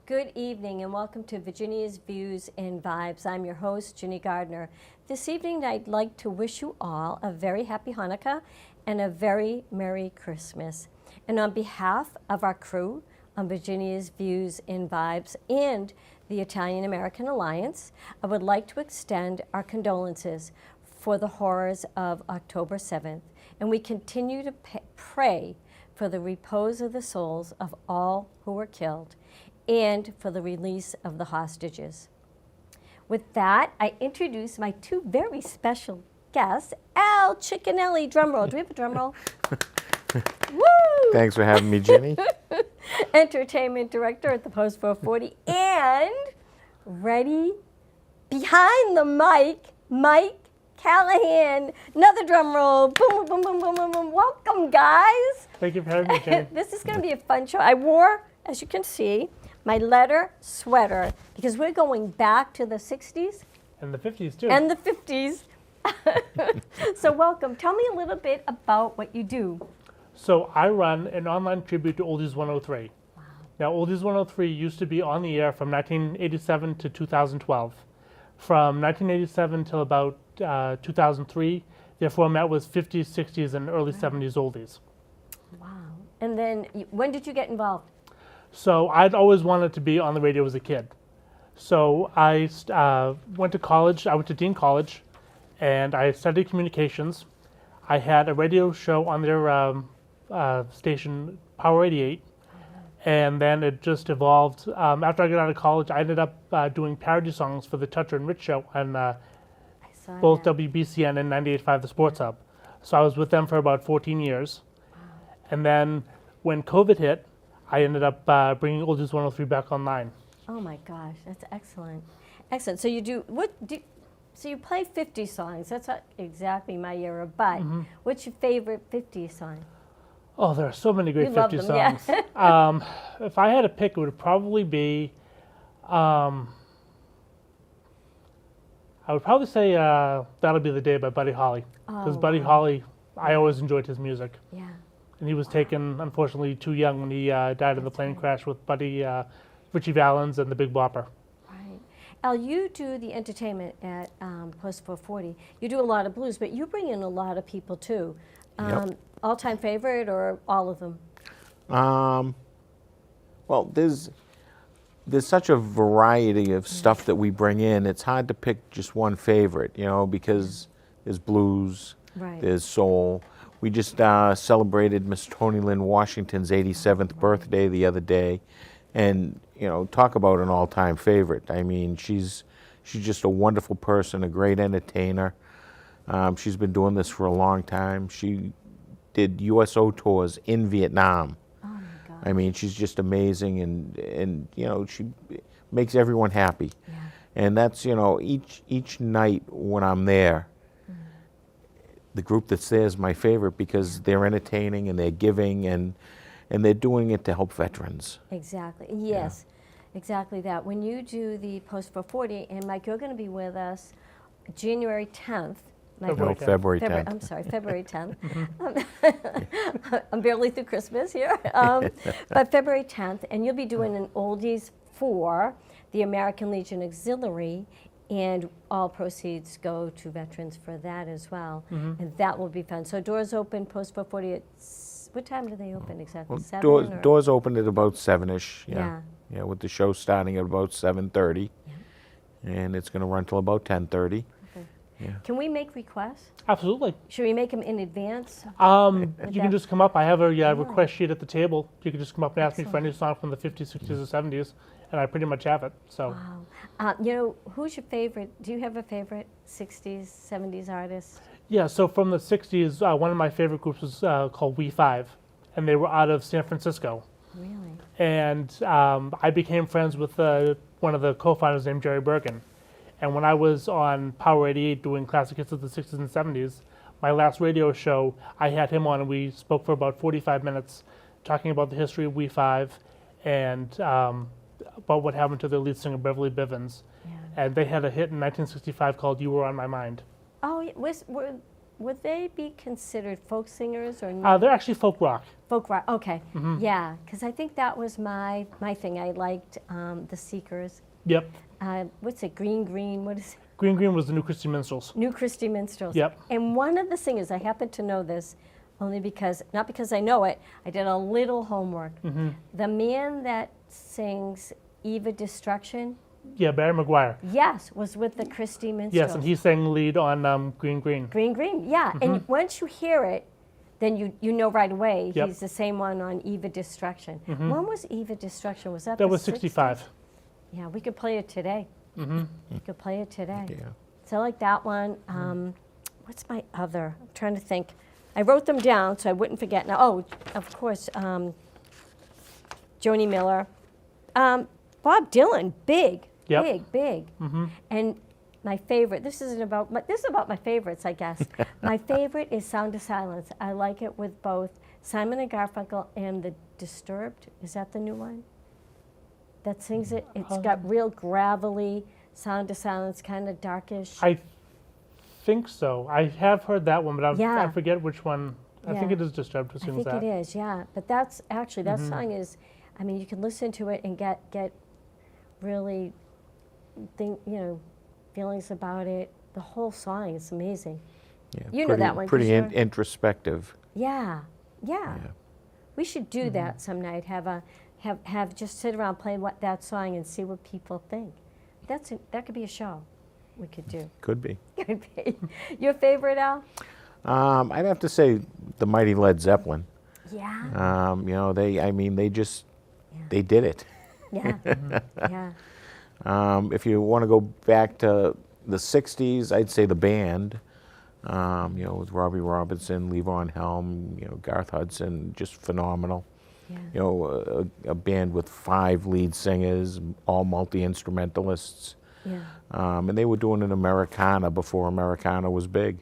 Good evening and welcome to Virginia's Views and Vibes. I'm your host, Ginny Gardner. This evening I'd like to wish you all a very happy Hanukkah and a very Merry Christmas. And on behalf of our crew on Virginia's Views and Vibes and the Italian American Alliance, I would like to extend our condolences for the horrors of October 7th. And we continue to pray for the repose of the souls of all who were killed and for the release of the hostages. With that, I introduce my two very special guests, Al Ciccinelli, drumroll. Do we have a drumroll? Woo! Thanks for having me, Ginny. Entertainment director at the Post 440, and ready behind the mic, Mike Callahan. Another drum roll. Boom, boom, boom, boom, boom, boom. Welcome, guys. Thank you for having me, Jen. This is going to be a fun show. I wore, as you can see, my letter sweater because we're going back to the 60s. And the 50s, too. And the 50s. So welcome. Tell me a little bit about what you do. So I run an online tribute to Oldies 103. Wow. Now, Oldies 103 used to be on the air from 1987 to 2012. From 1987 till about 2003, their format was 50s, 60s, and early 70s oldies. Wow. And then when did you get involved? So I'd always wanted to be on the radio as a kid. So I went to college. I went to Dean College, and I studied communications. I had a radio show on their station, Power 88, and then it just evolved. After I got out of college, I ended up doing parody songs for the Toucher and Rich show on both WBCN and 98.5 The Sports Hub. So I was with them for about 14 years. Wow. And then when COVID hit, I ended up bringing Oldies 103 back online. Oh my gosh, that's excellent. Excellent. So so you play 50 songs. That's not exactly my era, but what's your favorite 50 song? Oh, there are so many great 50 songs. Yeah. If I had to pick, it would probably be, I would probably say That'll Be the Day by Buddy Holly. Because Buddy Holly, I always enjoyed his music. Yeah. And he was taken, unfortunately, too young when he died in the plane crash with Richie Valens and the Big Bopper. Right. Al, you do the entertainment at Post 440. You do a lot of blues, but you bring in a lot of people, too. Yep. All-time favorite or all of them? Well, there's such a variety of stuff that we bring in. It's hard to pick just one favorite, because there's blues, right. There's soul. We just celebrated Miss Toni Lynn Washington's 87th birthday the other day, and talk about an all-time favorite. I mean, she's just a wonderful person, a great entertainer. She's been doing this for a long time. She did USO tours in Vietnam. Oh my God. I mean, she's just amazing, and she makes everyone happy. Yeah. And that's each night when I'm there. The group that's there is my favorite because they're entertaining and they're giving and they're doing it to help veterans. Exactly. Yes, exactly that. When you do the Post 440, and Mike, you're going to be with us January 10th. February 10th. I'm sorry, February 10th. I'm barely through Christmas here. But February 10th, and you'll be doing an oldies for the American Legion Auxiliary, and all proceeds go to veterans for that as well. And that will be fun. So doors open, Post 440 at, what time do they open exactly? Well, 7? doors open at about 7-ish, Yeah. Yeah, with the show starting at about 7:30. Yeah. And it's going to run till about 10:30. Okay. Yeah. Can we make requests? Absolutely. Should we make them in advance? You can just come up. I have a request sheet at the table. You can just come up and ask me for any song from the 50s, 60s, or 70s, and I pretty much have it. So. Wow. Who's your favorite? Do you have a favorite 60s, 70s artist? Yeah, so from the 60s, one of my favorite groups was called We5, and they were out of San Francisco. Really? And I became friends with one of the co-founders named Jerry Bergen. And when I was on Power 88 doing classic hits of the 60s and 70s, my last radio show, I had him on and we spoke for about 45 minutes talking about the history of We5 and about what happened to their lead singer, Beverly Bivens. Yeah. And they had a hit in 1965 called You Were On My Mind. Oh, yeah. would they be considered folk singers or no? They're actually folk rock. Folk rock? Okay, yeah, because I think that was my thing. I liked the Seekers. Yep. What's it? Green, what is it? Green was the New Christy Minstrels. New Christy Minstrels. Yep. And one of the singers, I happen to know this, only because, not because I know it, I did a little homework. The man that sings Eva Destruction, Yeah, Barry McGuire. yes, was with the Christy Minstrels. Yes, and he sang lead on Green. Green, yeah. And once you hear it, then you know right away Yep. he's the same one on Eva Destruction. When was Eva Destruction? Was that That the was 60s? 65. Yeah, we could play it today. We could play it today. Yeah. So I like that one. What's my other? I'm trying to think. I wrote them down so I wouldn't forget. Now, oh, of course, Joni Miller. Bob Dylan, big, Yep. big. And my favorite, this is about my favorites, I guess. My favorite is Sound of Silence. I like it with both Simon and Garfunkel and the Disturbed. Is that the new one? That sings it. It's got real gravelly Sound of Silence, kind of darkish. I think so. I have heard that one, but I Yeah. forget which one. I think Yeah. it is Disturbed who I sings think that. it is, yeah. But that's actually, that song is, I mean, you can listen to it and get really feelings about it. The whole song is amazing. Yeah, You know that one, Pretty Kishore? introspective. Yeah. We should do that some night. Have just sit around play that song and see what people think. That could be a show we could do. Could be. Could be. Your favorite, Al? I'd have to say the mighty Led Zeppelin. Yeah. They did it. Yeah. Yeah. If you want to go back to the 60s, I'd say the band, with Robbie Robinson, Levon Helm, Garth Hudson, just phenomenal. Yeah. A band with 5 lead singers, all multi-instrumentalists. Yeah. And they were doing an Americana before Americana was big.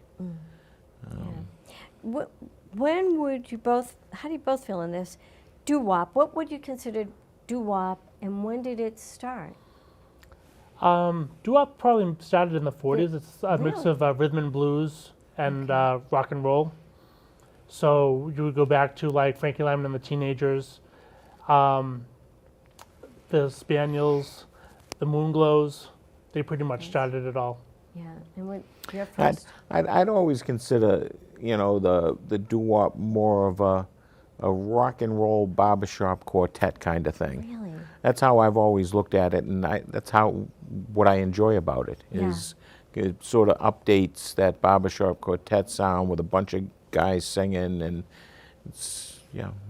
When would you both, how do you both feel in this? Doo-wop, what would you consider doo-wop and when did it start? Doo-wop probably started in the 40s. It's a mix Really? of rhythm and blues and rock and roll. So you would go back to like Frankie Lyman and the Teenagers, the Spaniels, the Moonglows. They pretty much started it all. Yeah, and what your first? I'd always consider, the doo-wop more of a rock and roll barbershop quartet kind of thing. Really? That's how I've always looked at it, and that's what I enjoy about it is it sort of updates that barbershop quartet sound with a bunch of guys singing, and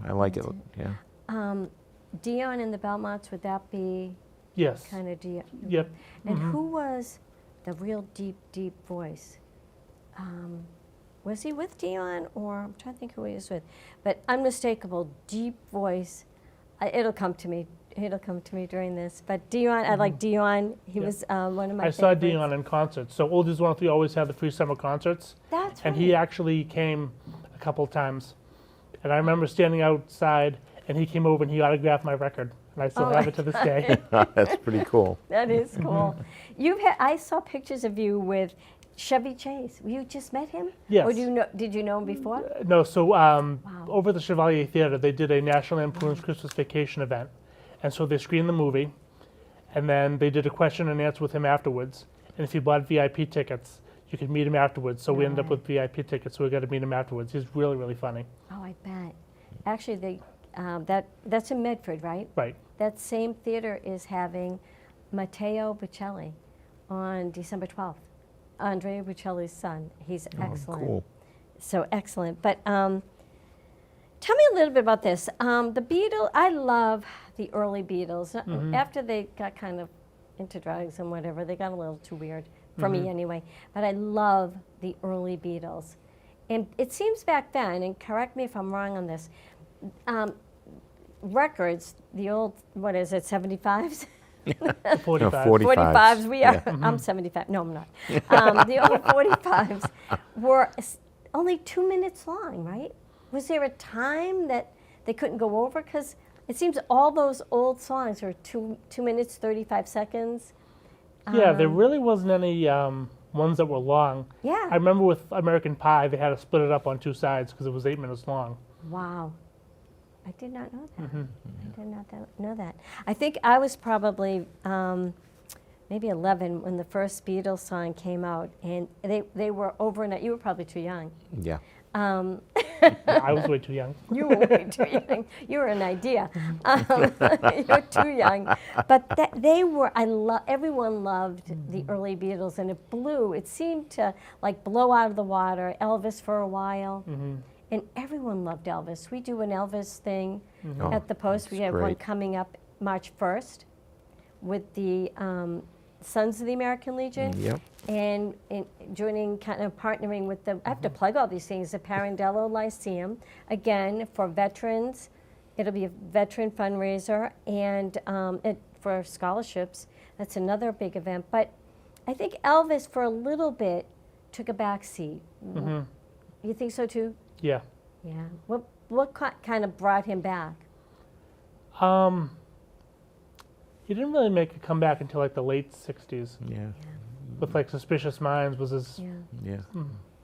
I like it. Yeah. Dion and the Belmonts, would that be Yes. kind of Dion? Yep. And who was the real deep, deep voice? Was he with Dion, or I'm trying to think who he was with? But unmistakable, deep voice. It'll come to me. It'll come to me during this. But Dion, I like Dion. He was one of my I saw favorites. Dion in concert. So Oldies 103 always had the free summer concerts. That's And right. he actually came a couple times. And I remember standing outside, and he came over and he autographed my record. And I still have it to this day. That's pretty cool. That is cool. I saw pictures of you with Chevy Chase. You just met him? Yes. Or did you know him before? No, so over at the Chevalier Theater, they did a National Lampoon's Christmas Vacation event. And so they screened the movie, and then they did a question and answer with him afterwards. And if you bought VIP tickets, you could meet him afterwards. So we ended up with VIP tickets, so we got to meet him afterwards. He's really, really funny. Oh, I bet. Actually, that's in Medford, right? Right. That same theater is having Matteo Bocelli on December 12th. Andrea Bocelli's son. He's excellent. Cool. So excellent. But tell me a little bit about this. The Beatles, I love the early Beatles. After they got kind of into drugs and whatever, they got a little too weird, for me anyway. But I love the early Beatles. And it seems back then, and correct me if I'm wrong on this, records, the old, 75s? 45. 45s, we are. Yeah. I'm 75. No, I'm not. The old 45s were only 2 minutes long, right? Was there a time that they couldn't go over? Because it seems all those old songs are 2 minutes, 35 seconds. Yeah, there really wasn't any ones that were long. Yeah. I remember with American Pie, they had to split it up on 2 sides because it was 8 minutes long. Wow. I did not know that. Mm-hmm. I did not know that. I think I was probably maybe 11 when the first Beatles song came out, and they were overnight. You were probably too young. Yeah. I was way too young. You were way too young. You were an idea. You're too young. But they were. Everyone loved the early Beatles, and it blew. It seemed to like blow out of the water. Elvis for a while. And everyone loved Elvis. We do an Elvis thing at the Post. We that's have one great. coming up March 1st with the Sons of the American Legion. Yep. And joining, kind of partnering with the, I have to plug all these things, the Parandello Lyceum, again, for veterans. It'll be a veteran fundraiser, and for scholarships. That's another big event. But I think Elvis, for a little bit, took a back seat. You think so, too? Yeah. Yeah. What kind of brought him back? He didn't really make a comeback until like the late 60s. Yeah. With like Suspicious Minds was his Yeah. Yeah.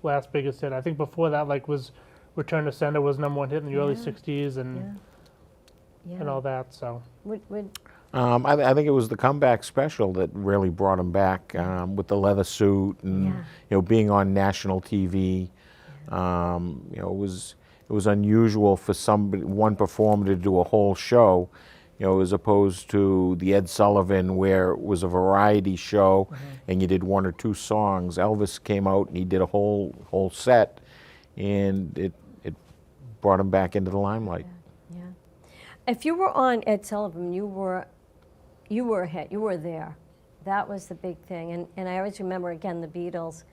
last biggest hit. I think before that like was Return to Sender was #1 hit in the early 60s and all that. So I think it was the comeback special that really brought him back with the leather suit and being on national TV. It was unusual for one performer to do a whole show, as opposed to the Ed Sullivan where it was a variety show and you did 1 or 2 songs. Elvis came out and he did a whole set, and it brought him back into the limelight. Yeah. If you were on Ed Sullivan, you were a hit. You were there. That was the big thing. And I always remember, again, the Beatles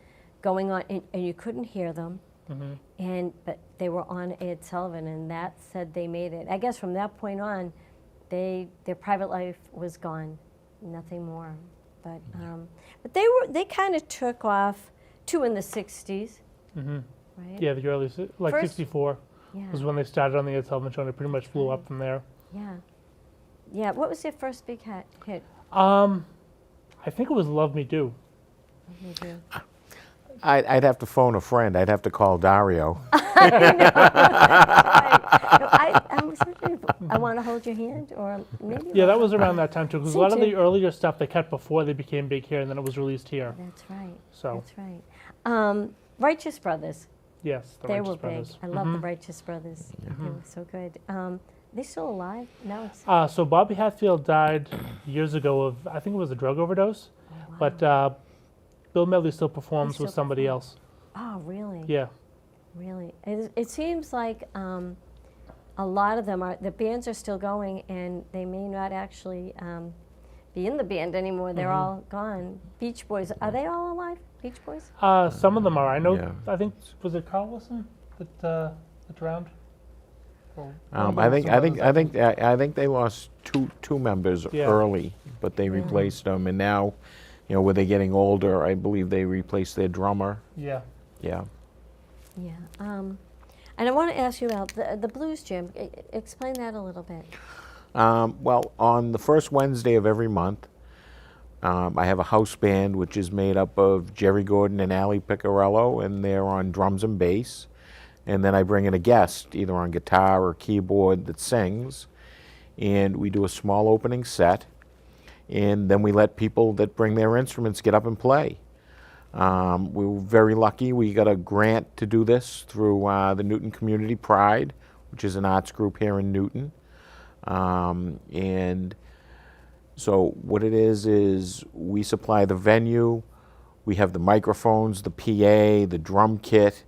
going on, and you couldn't hear them. But they were on Ed Sullivan, and that said they made it. I guess from that point on, their private life was gone, nothing more. But they kind of took off too in the '60s, right? yeah, the early like First- 64 was when they started on the Ed Sullivan Show, and it pretty much flew up from there. Yeah. What was their first big hit? I think it was Love Me Do. You do. I'd have to phone a friend. I'd have to call Dario. I was wondering if I Want to Hold Your Hand, or maybe. Yeah, that was around that time too, because a Same lot of too. the earlier stuff they cut before they became big here, and then it was released here. That's right. So That's right. Righteous Brothers. yes, the They Righteous were Brothers. big. I love the Righteous Brothers. They were so good. They still alive? No, it's. So Bobby Hatfield died years ago of, I think it was a drug overdose, but Bill Medley still performs with still somebody performs. else. Oh, really? Yeah. Really. It seems like a lot of them the bands are still going, and they may not actually be in the band anymore. They're all gone. Beach Boys, are they all alive? Beach Boys? Some of them are. I know. Yeah. I think was it Carl Wilson that drowned. Or I think they lost two members Yeah. early, but they replaced them, and now, where they're getting older, I believe they replaced their drummer. Yeah. Yeah. Yeah. And I want to ask you about the Blues Gym. Explain that a little bit. Well, on the first Wednesday of every month, I have a house band which is made up of Jerry Gordon and Allie Piccarello, and they're on drums and bass. And then I bring in a guest, either on guitar or keyboard, that sings. And we do a small opening set. And then we let people that bring their instruments get up and play. We were very lucky. We got a grant to do this through the Newton Community Pride, which is an arts group here in Newton. And so what it is we supply the venue. We have the microphones, the PA, the drum kit,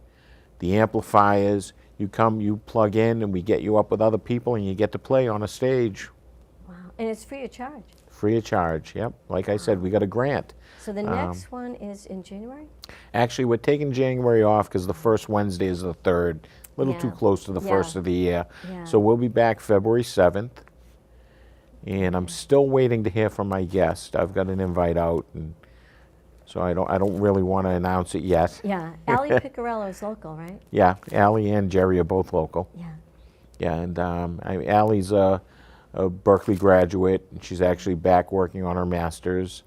the amplifiers. You come, you plug in, and we get you up with other people, and you get to play on a stage. Wow. And it's free of charge. Free of charge, yep. Like I said, we got a grant. So the next one is in January? Actually, we're taking January off because the first Wednesday is the 3rd. A little too Yeah. close to the Yeah. first of the year. Yeah. So we'll be back February 7th. And I'm still waiting to hear from my guest. I've got an invite out, and so I don't really want to announce it yet. Yeah. Allie Piccarello is local, right? Yeah, Allie and Jerry are both local. Yeah. Yeah, and Allie's a Berkeley graduate, and she's actually back working on her master's.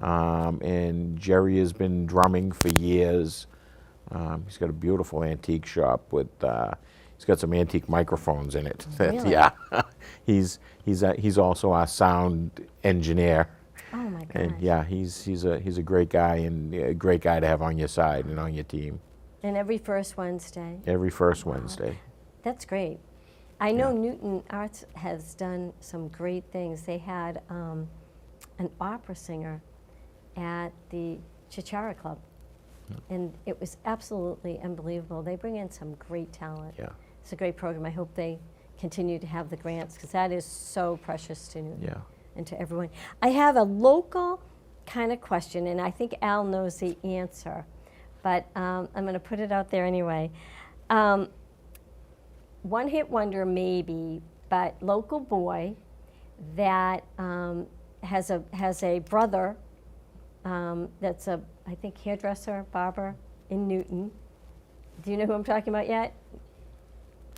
And Jerry has been drumming for years. He's got a beautiful antique shop with. He's got some antique microphones in it. Really? Yeah, he's also our sound engineer. Oh my gosh. And yeah, he's a great guy and a great guy to have on your side and on your team. And every first Wednesday. Every first Wednesday. That's great. I know Newton Arts has done some great things. They had an opera singer at the Chichara Club, and it was absolutely unbelievable. They bring in some great talent. Yeah. It's a great program. I hope they continue to have the grants because that is so precious to Newton Yeah. and to everyone. I have a local kind of question, and I think Al knows the answer, but I'm going to put it out there anyway. One hit wonder maybe, but local boy that has a brother that's a, I think, hairdresser, barber in Newton. Do you know who I'm talking about yet?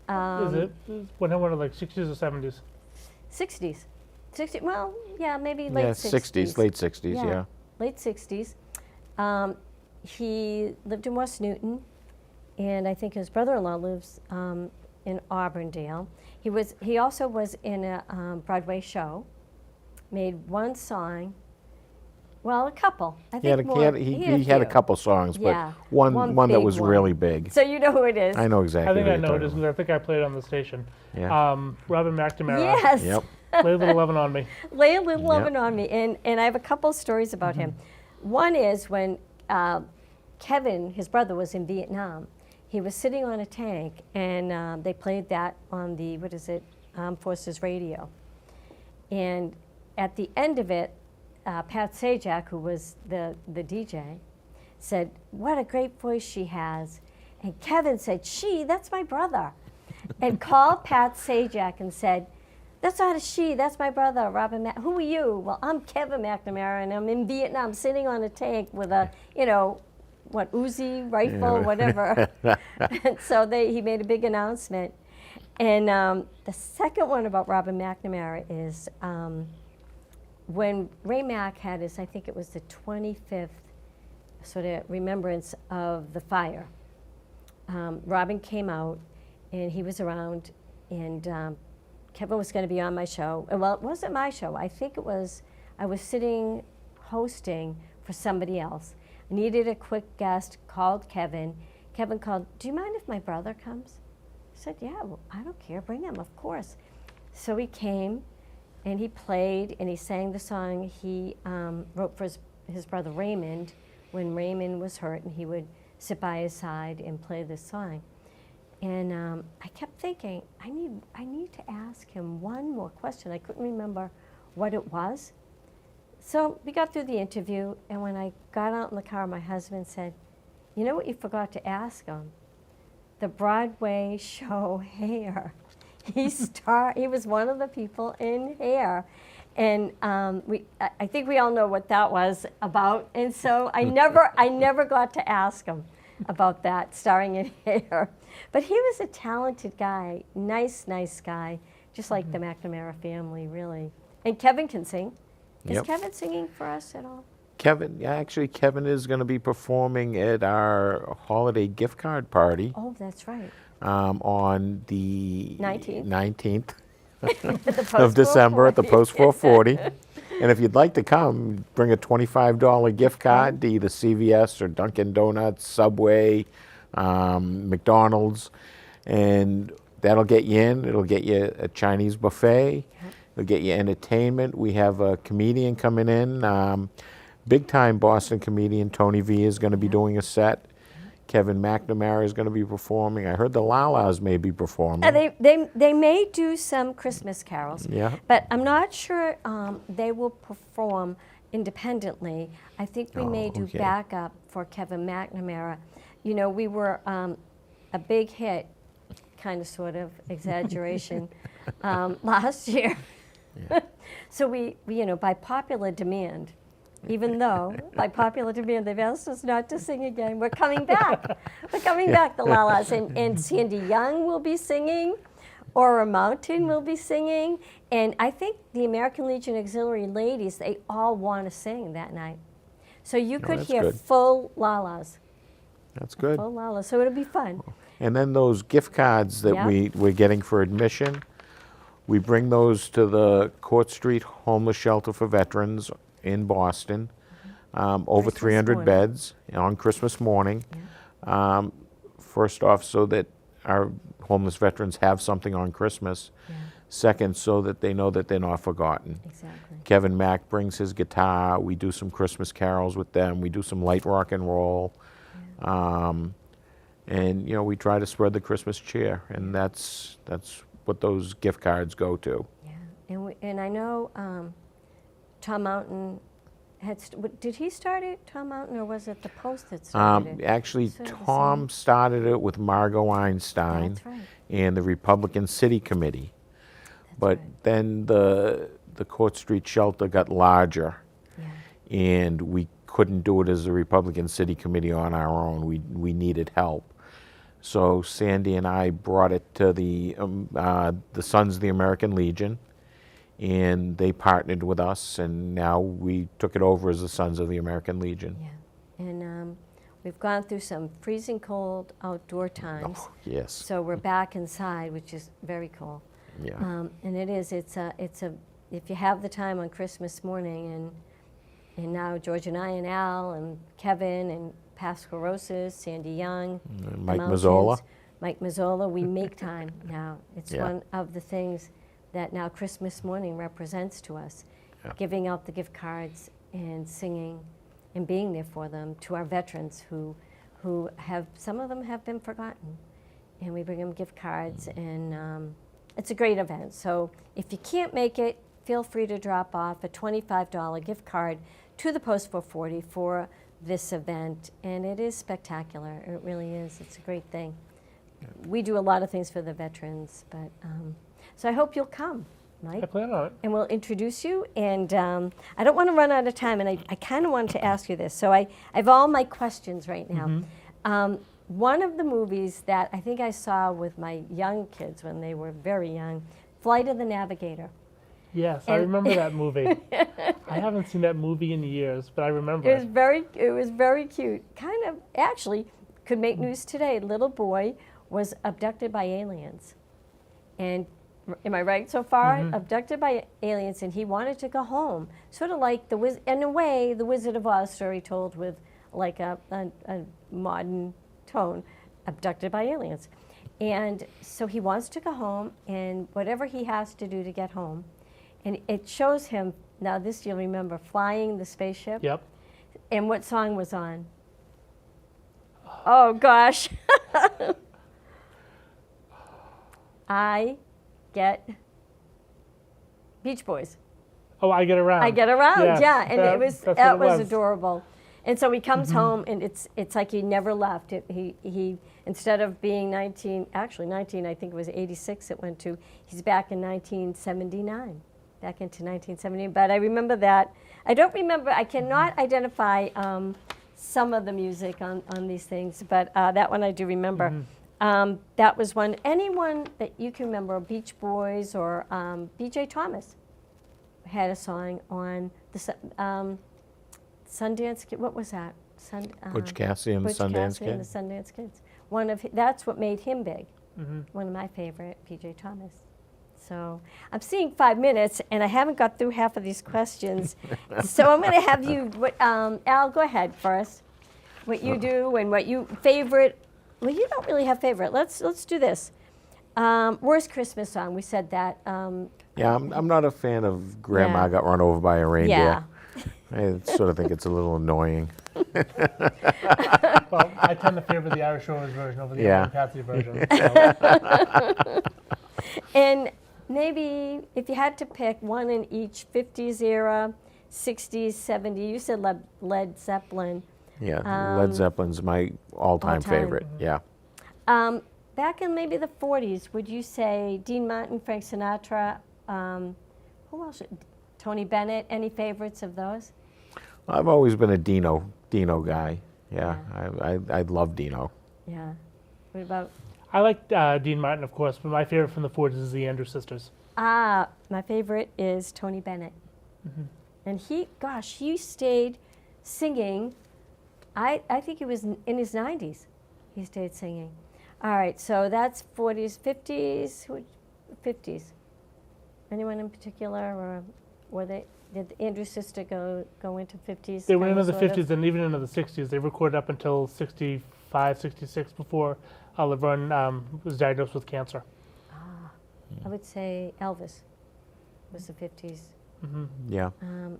Is it when I went to like 60s or 70s? 60s. 60, well, yeah, maybe Yeah, late 60s. 60s, late 60s, yeah. Late 60s. He lived in West Newton, and I think his brother-in-law lives in Auburndale. He also was in a Broadway show, made one song, well, a couple. I think He had a couple songs, but Yeah, one that big was one. really big. So you know who it is. I know I exactly. think who I you're know it talking is because I think I played on the station. Yeah. Robin McNamara. Yes. Yep. Lay a little lovin' on me. Lay a little Yep. lovin' on me. And I have a couple stories about him. One is when Kevin, his brother, was in Vietnam. He was sitting on a tank, and they played that on the, Armed Forces Radio. And at the end of it, Pat Sajak, who was the DJ, said, "What a great voice she has." And Kevin said, "That's my brother." And called Pat Sajak and said, "That's not a she, that's my brother, Robin Who are you?" "Well, I'm Kevin McNamara, and I'm in Vietnam sitting on a tank with a, Uzi rifle, whatever." And so he made a big announcement. And the second one about Robin McNamara is when Ray Mack had his, I think it was the 25th sort of remembrance of the fire. Robin came out, and he was around, and Kevin was going to be on my show. Well, it wasn't my show. I think it was, I was sitting hosting for somebody else. I needed a quick guest, called Kevin. Kevin called, "Do you mind if my brother comes?" I said, "Yeah, well, I don't care, bring him, of course." So he came, and he played, and he sang the song he wrote for his brother Raymond when Raymond was hurt, and he would sit by his side and play this song. And I kept thinking, I need to ask him one more question. I couldn't remember what it was. So we got through the interview, and when I got out in the car, my husband said, "You know what you forgot to ask him? The Broadway show Hair." He was one of the people in Hair. And I think we all know what that was about. And so I never got to ask him about that, starring in Hair. But he was a talented guy, nice guy, just like the McNamara family, really. And Kevin can sing. Is Yep. Kevin singing for us at all? Kevin is going to be performing at our holiday gift card party Oh, that's right. on the 19th. of December at the Post 440. And if you'd like to come, bring a $25 gift card to either CVS or Dunkin' Donuts, Subway, McDonald's, and that'll get you in. It'll get you a Chinese buffet. It'll get you entertainment. We have a comedian coming in. Big-time Boston comedian Tony V is going to be doing a set. Kevin McNamara is going to be performing. I heard the Lalas may be performing. They may do some Christmas carols, Yeah. but I'm not sure they will perform independently. I think we may do okay. backup for Kevin McNamara. You know, we were a big hit, kind of, sort of, exaggeration, last year. So we, by popular demand, even though by popular demand they've asked us not to sing again, we're coming back. We're coming back, the Lalas. And Sandy Young will be singing, Aura Mountain will be singing, and I think the American Legion Auxiliary ladies, they all want to sing that night. So you could that's hear good. full lalas. That's good. Full lalas. So it'll be fun. And then those gift cards that Yeah. we're getting for admission, we bring those to the Court Street Homeless Shelter for Veterans in Boston, over Christmas 300 morning. beds on Christmas morning. First off, so that our homeless veterans have something on Christmas. Yeah, Second, so that they know that they're not forgotten. exactly. Kevin Mack brings his guitar. We do some Christmas carols with them. We do some light rock and roll. And, you know, we try to spread the Christmas cheer. And that's what those gift cards go to. Yeah, and I know Tom Mountain did he start it, Tom Mountain, or was it the Post that started it? Actually, Sort of the Tom started it with Margot Einstein That's right. and the Republican City Committee. But right. then the Court Street Shelter got larger. Yeah. And we couldn't do it as a Republican City Committee on our own. We needed help. So Sandy and I brought it to the Sons of the American Legion, and they partnered with us, and now we took it over as the Sons of the American Legion. Yeah, and we've gone through some freezing cold outdoor times. Oh, yes. So we're back inside, which is very cool. Yeah. And it's a if you have the time on Christmas morning, and now George and I and Al and Kevin and Pascal Rosas, Sandy Young, the Mike Mountains, Mazzola. Mike Mazzola, we make time now. It's Yeah. one of the things that now Christmas morning represents to us, Yeah. giving out the gift cards and singing and being there for them, to our veterans who have, some of them have been forgotten. And we bring them gift cards, and it's a great event. So if you can't make it, feel free to drop off a $25 gift card to the Post 440 for this event, and it is spectacular. It really is. It's a great thing. We do a lot of things for the veterans, but so I hope you'll come, Mike. I plan on it. And we'll introduce you. And I don't want to run out of time, and I kind of wanted to ask you this. So I have all my questions right now. One of the movies that I think I saw with my young kids when they were very young, Flight of the Navigator. Yes, I And- remember that movie. I haven't seen that movie in years, but I remember It was it. very cute. Kind of, actually, could make news today. Little boy was abducted by aliens. And am I right so far? Abducted by aliens, and he wanted to go home. Sort of like in a way, the Wizard of Oz story told with like a modern tone, abducted by aliens. And so he wants to go home, and whatever he has to do to get home. And it shows him, now this you'll remember, flying the spaceship. Yep. And what song was on? Oh, gosh. I Get Beach Boys. Oh, I Get Around. I Get Around, Yes, yeah. And that's what that it was adorable. And so he comes home, and it's like he never left. He instead of being 19, I think it was 86 it went to, he's back in 1979. Back into 1970, but I remember that. I don't remember, I cannot identify some of the music on these things, but that one I do remember. That was one. Anyone that you can remember, Beach Boys or B.J. Thomas had a song on the Sundance Kid. What was that? Butch Cassidy and the Butch Sundance Cassidy and Kid. the Sundance Kids. That's what made him big. One of my favorite, B.J. Thomas. So I'm seeing 5 minutes, and I haven't got through half of these questions. So I'm going to have you, Al, go ahead first. What you do and what you favorite. Well, you don't really have favorite. Let's do this. Worst Christmas song. We said that. Yeah, I'm not a fan of Grandma Yeah. Got Run Over by a Reindeer. Yeah. I sort of think it's a little annoying. Well, I tend to favor the Irish Rovers version over the Yeah. Ellen Patsy version. So. And maybe if you had to pick one in each 50s era, 60s, 70s, you said Led Zeppelin. Yeah, Led Zeppelin's my all-time All-time. favorite. Yeah. Back in maybe the 40s, would you say Dean Martin, Frank Sinatra, who else? Tony Bennett, any favorites of those? I've always been a Dino guy. Yeah, I love Dino. Yeah. What about, I like Dean Martin, of course, but my favorite from the 40s is the Andrews Sisters. my favorite is Tony Bennett. And he stayed singing. I think he was in his 90s. He stayed singing. All right, so that's 40s, 50s, 50s. Anyone in particular, or did Andrew's sister go into 50s? They went kind into of, the sort of? 50s and even into the 60s. They recorded up until 65, 66 before Laverne was diagnosed with cancer. I would say Elvis was the 50s. Yeah.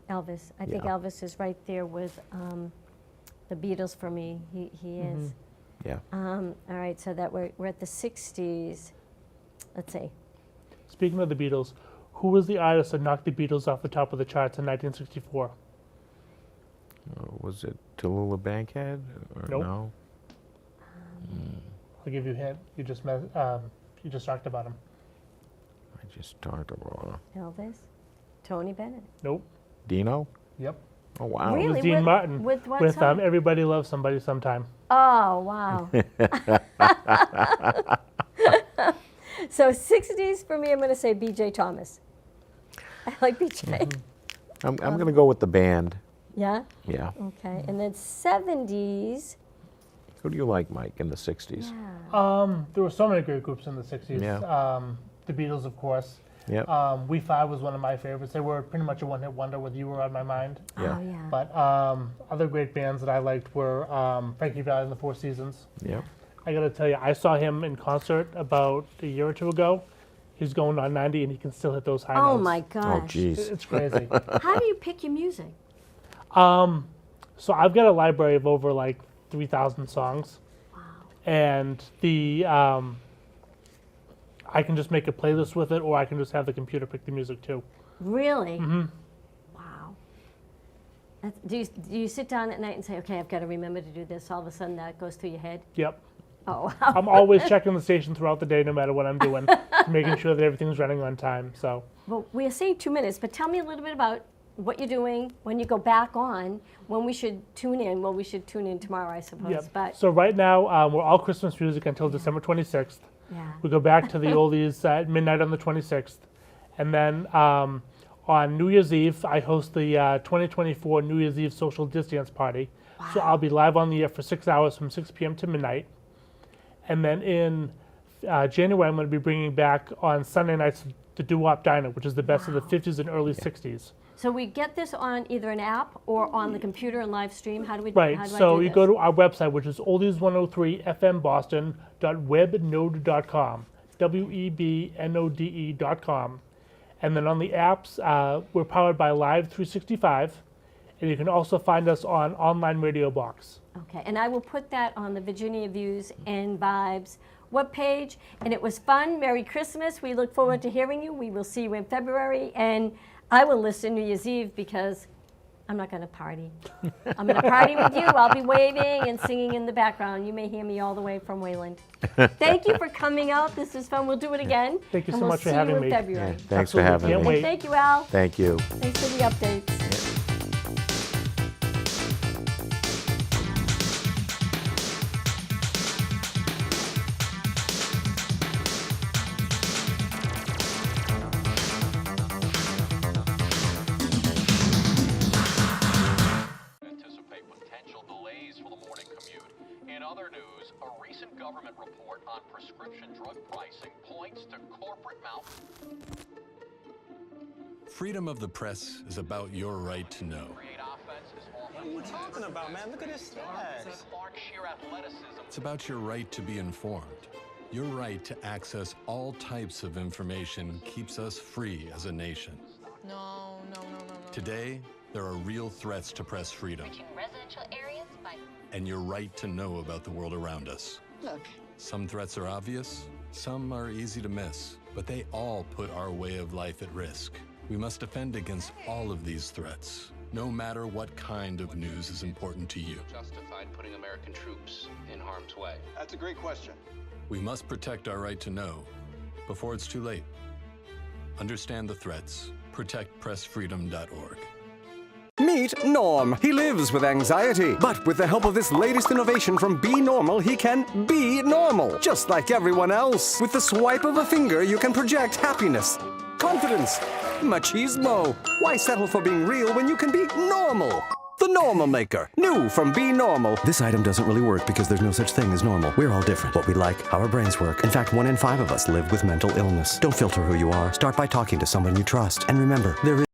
Elvis. I think Yeah. Elvis is right there with the Beatles for me. He is. Yeah. All right, so that we're at the 60s. Let's see. Speaking of the Beatles, who was the artist that knocked the Beatles off the top of the charts in 1964? Was it Tallulah Bankhead? Or Nope. no? I'll give you a hint. You just talked about him. I just talked about Elvis? Tony Bennett. Nope. Dino? Yep. Oh, wow. Really? It was Dean With- Martin with what song? Everybody Loves Somebody Sometime. Oh, wow. So 60s for me, I'm going to say B.J. Thomas. I like B.J. I'm going to go with the band. Yeah? Yeah. Okay. And then 70s. Who do you like, Mike, in the 60s? Yeah. There were so many great groups in the 60s. Yeah. The Beatles, of course. Yep. We Five was one of my favorites. They were pretty much a one-hit wonder with You Were On My Mind. Yeah. Oh, yeah. But other great bands that I liked were Frankie Valli and the Four Seasons. Yep. I got to tell you, I saw him in concert about a year or two ago. He's going on 90 and he can still hit those high Oh, notes. my gosh. Oh, geez. It's crazy. How do you pick your music? So I've got a library of over like 3,000 songs. Wow. And I can just make a playlist with it, or I can just have the computer pick the music too. Really? Mm-hmm. Wow. Do you sit down at night and say, okay, I've got to remember to do this? All of a sudden that goes through your head? Yep. Oh, wow. I'm always checking the station throughout the day, no matter what I'm doing, making sure that everything's running on time. So Well, we are saying 2 minutes, but tell me a little bit about what you're doing when you go back on, when we should tune in. Well, we should tune in tomorrow, I suppose. yep. But So right now we're all Christmas music until December 26th. yeah. We go back to the oldies at midnight on the 26th, and then on New Year's Eve I host the 2024 New Year's Eve social distance party. So I'll be live on the air for 6 hours from 6 p.m. to midnight. And then in January, I'm going to be bringing back on Sunday nights the Doo-Wop Diner, which is the best of the 50s and early 60s. So we get this on either an app or on the computer and live stream. How do we? Right, How do so I do you this? go to our website, which is oldies103fmboston.webnode.com, WEBNODE.com. And then on the apps, we're powered by Live 365, and you can also find us on Online Radio Box. Okay, and I will put that on the Virginia Views and Vibes webpage. And it was fun. Merry Christmas. We look forward to hearing you. We will see you in February. And I will listen New Year's Eve because I'm not going to party. I'm going to party with you. I'll be waving and singing in the background. You may hear me all the way from Wayland. Thank you for coming out. This is fun. We'll do it again. Thank you and so we'll much for see having you in me. February. Thanks for Absolutely. having Can't me. wait. And thank you, Al. Thank you. Thanks for the updates. Anticipate potential delays for the morning commute. In other news, a recent government report on prescription drug pricing points to corporate Freedom of the press is about your right to know. create offense is often What are you talking about, man? Look at his stats. Clark sheer athleticism. It's about your right to be informed. Your right to access all types of information keeps us free as a nation. No. Today, there are real threats to press freedom Reaching residential areas by... and your right to know about the world around us. Look, Some threats are obvious, some are easy to miss, but they all put our way of life at risk. We must defend against all of these threats, no matter what kind of news is important to you. Justified putting American troops in harm's way? That's a great question. We must protect our right to know before it's too late. Understand the threats. ProtectPressFreedom.org. Meet Norm. He lives with anxiety, but with the help of this latest innovation from Be Normal, he can be normal, just like everyone else. With the swipe of a finger, you can project happiness, confidence, machismo. Why settle for being real when you can be normal? The Normal Maker. New from Be Normal. This item doesn't really work because there's no such thing as normal. We're all different. What we like, how our brains work. In fact, 1 in 5 of us live with mental illness. Don't filter who you are. Start by talking to someone you trust. And remember, there is